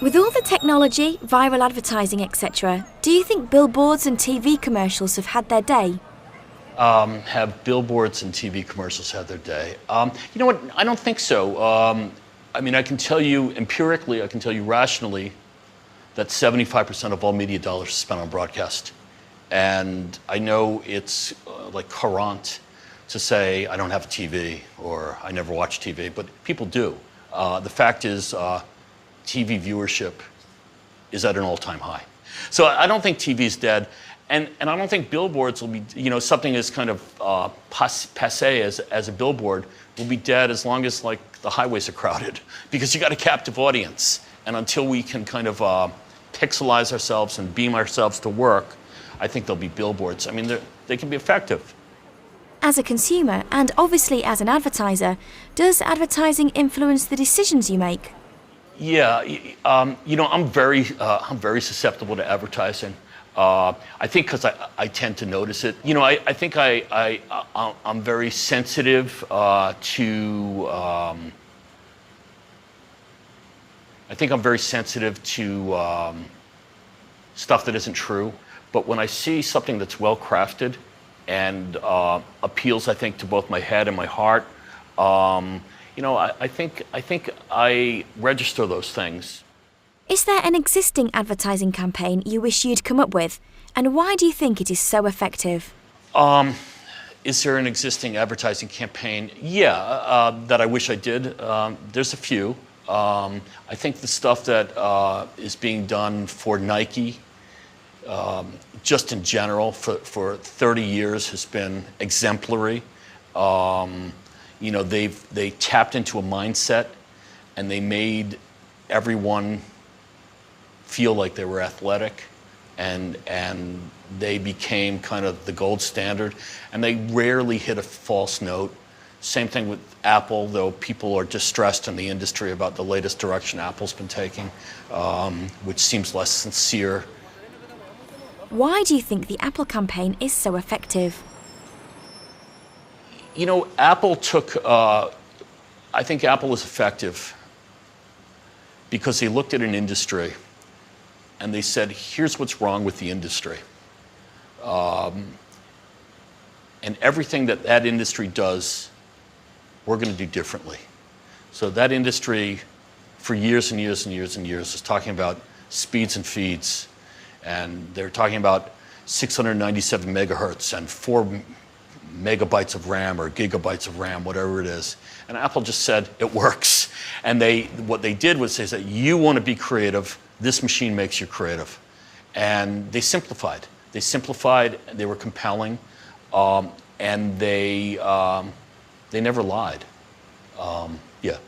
With all the technology, viral advertising, etc., do you think billboards and TV commercials have had their day? Have billboards and TV commercials had their day? You know what? I don't think so. I mean, I can tell you empirically, I can tell you rationally that 75% of all media dollars is spent on broadcast. And I know it's like current to say I don't have a TV or I never watch TV, but people do. The fact is TV viewership is at an all-time high. So I don't think TV is dead. And I don't think billboards will be, you know, something as kind of passé as a billboard will be dead as long as like the highways are crowded, because you got a captive audience. And until we can kind of pixelize ourselves and beam ourselves to work, I think there'll be billboards. I mean, they can be effective. As a consumer, and obviously as an advertiser, does advertising influence the decisions you make? Yeah, you know, I'm very susceptible to advertising. I think because I tend to notice it. You know, I think I'm very sensitive to. I think I'm very sensitive to stuff that isn't true. But when I see something that's well crafted and appeals, I think, to both my head and my heart, you know, I think I register those things. Is there an existing advertising campaign you wish you'd come up with? And why do you think it is so effective? Is there an existing advertising campaign? Yeah, that I wish I did. There's a few. I think the stuff that is being done for Nike, just in general, for 30 years has been exemplary. You know, they tapped into a mindset and they made everyone feel like they were athletic, and they became kind of the gold standard, and they rarely hit a false note. Same thing with Apple, though people are distressed in the industry about the latest direction Apple's been taking, which seems less sincere. Why do you think the Apple campaign is so effective? You know, Apple took, I think Apple is effective because they looked at an industry and they said, here's what's wrong with the industry. And everything that industry does, we're going to do differently. So that industry, for years and years and years and years, is talking about speeds and feeds. And they're talking about 697 megahertz and 4 megabytes of RAM or gigabytes of RAM, whatever it is. And Apple just said, it works. And what they did was they said, you want to be creative, this machine makes you creative. And they simplified. They were compelling, and they never lied. Yeah.